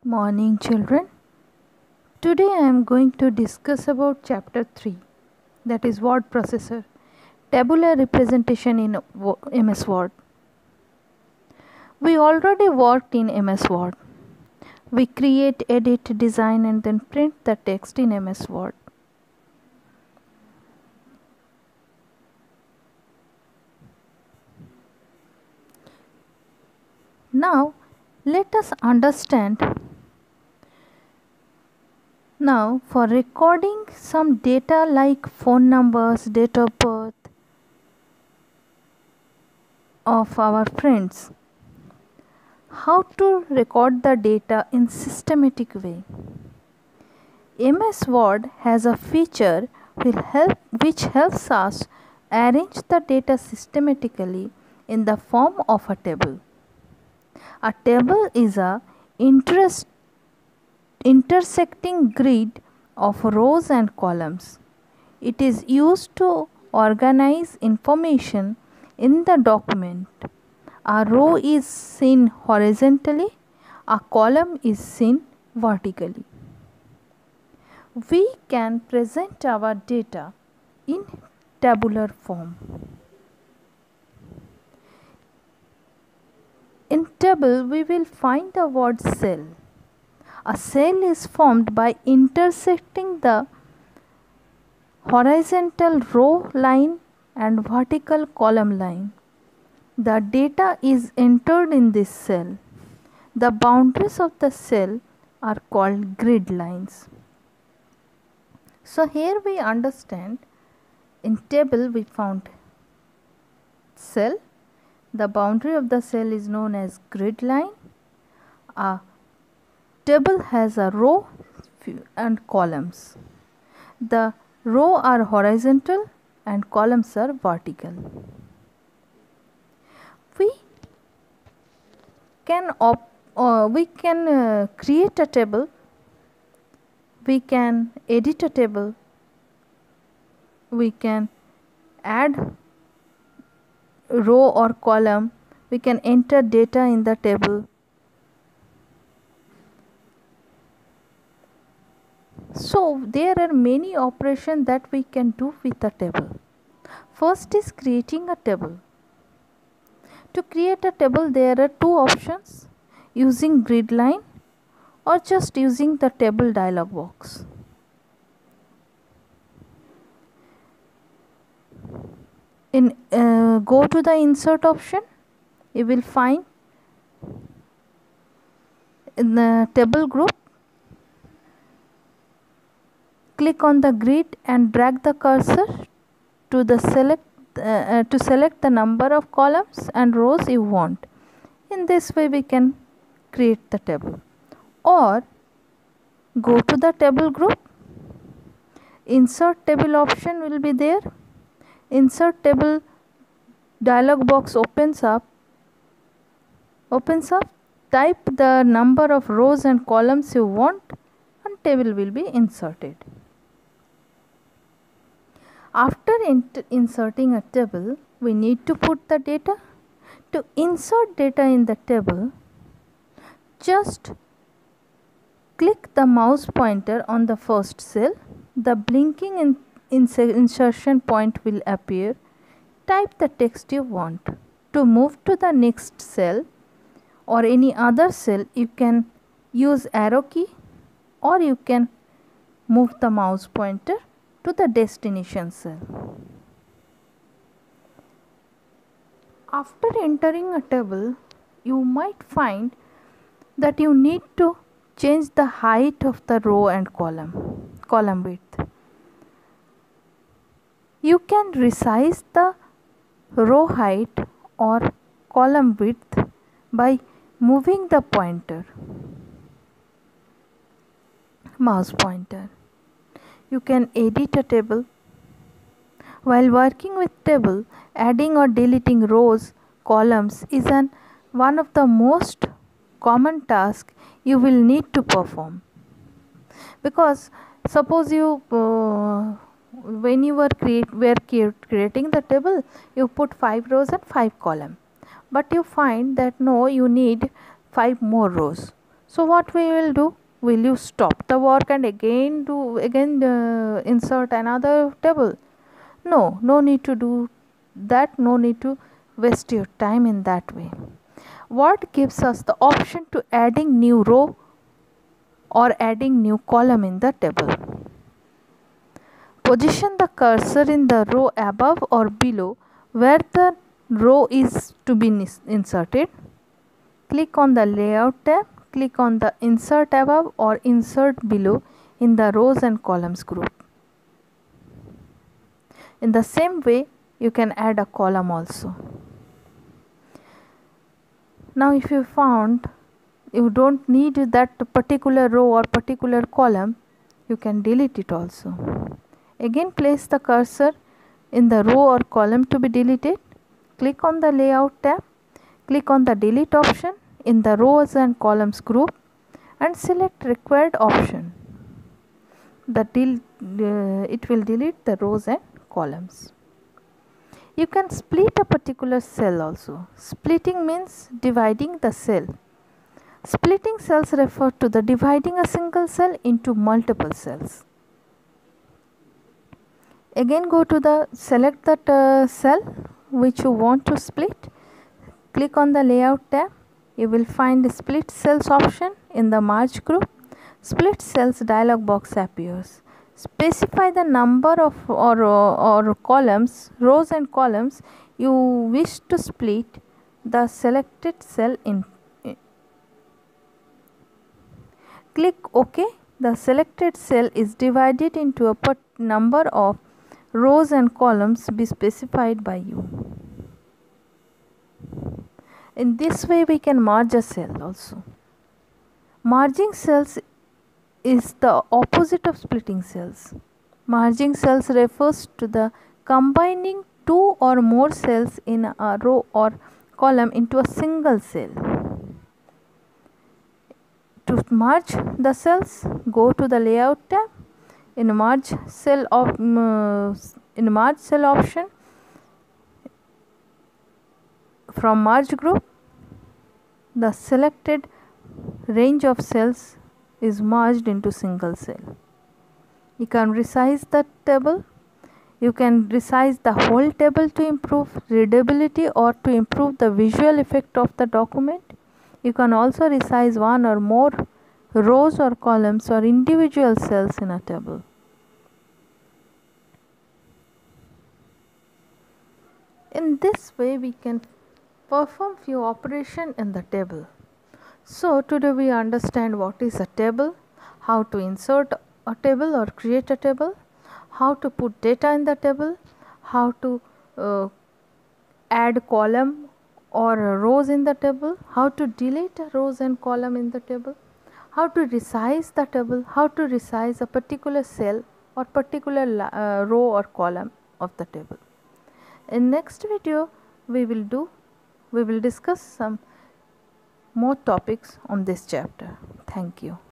Morning children. Today I am going to discuss about chapter 3, that is word processor, tabular representation in MS Word. We already worked in MS Word. We create, edit, design and then print the text in MS Word. Now let us understand. Now for recording some data like phone numbers, date of birth of our friends, how to record the data in systematic way. MS Word has a feature which helps us arrange the data systematically in the form of a table. A table is a intersecting grid of rows and columns. It is used to organize information in the document. A row is seen horizontally, a column is seen vertically. We can present our data in tabular form. In table, we will find the word cell. A cell is formed by intersecting the horizontal row line and vertical column line. The data is entered in this cell. The boundaries of the cell are called grid lines. So here we understand, in table we found cell. The boundary of the cell is known as grid line. A table has a row and columns. The row are horizontal and columns are vertical. We can create a table. We can edit a table. We can add row or column. We can enter data in the table. So there are many operations that we can do with a table. First is creating a table. To create a table, there are two options: using grid line or just using the table dialog box. Go to the insert option. You will find in the table group. Click on the grid and drag the cursor to select the number of columns and rows you want. In this way we can create the table. Or go to the table group. Insert table option will be there. Insert table dialog box opens up. Type the number of rows and columns you want and table will be inserted. After inserting a table, we need to put the data. To insert data in the table, just click the mouse pointer on the first cell. The blinking insertion point will appear. Type the text you want. To move to the next cell or any other cell, you can use arrow key or you can move the mouse pointer to the destination cell. After entering a table, you might find that you need to change the height of the row and column width. You can resize the row height or column width by moving the mouse pointer. You can edit a table. While working with table, adding or deleting rows, columns is one of the most common tasks you will need to perform. Because suppose you when you were creating the table, you put 5 rows and 5 columns, but you find that no, you need 5 more rows. So what we will do? Will you stop the work and again insert another table? No, no need to do that, no need to waste your time in that way. What gives us the option to adding new row or adding new column in the table? Position the cursor in the row above or below where the row is to be inserted. Click on the layout tab, click on the insert above or insert below in the rows and columns group. In the same way, you can add a column also. Now if you found you don't need that particular row or particular column, you can delete it also. Again, place the cursor in the row or column to be deleted. Click on the layout tab, click on the delete option in the rows and columns group and select required option. It will delete the rows and columns. You can split a particular cell also. Splitting means dividing the cell. Splitting cells refer to the dividing a single cell into multiple cells. Again, go to the select that cell which you want to split. Click on the layout tab. You will find the split cells option in the merge group. Split cells dialog box appears. Specify the number of or columns, rows and columns you wish to split the selected cell in. Click OK. The selected cell is divided into a number of rows and columns be specified by you. In this way we can merge a cell also. Merging cells is the opposite of splitting cells. Merging cells refers to the combining two or more cells in a row or column into a single cell. To merge the cells, go to the layout tab. In merge cell option, from merge group, the selected range of cells is merged into single cell. You can resize the table. You can resize the whole table to improve readability or to improve the visual effect of the document. You can also resize one or more rows or columns or individual cells in a table. In this way we can perform few operations in the table. So today we understand what is a table, how to insert a table or create a table, how to put data in the table, how to add column or rows in the table, how to delete rows and column in the table, how to resize the table, how to resize a particular cell or particular row or column of the table. In next video we will discuss some more topics on this chapter. Thank you.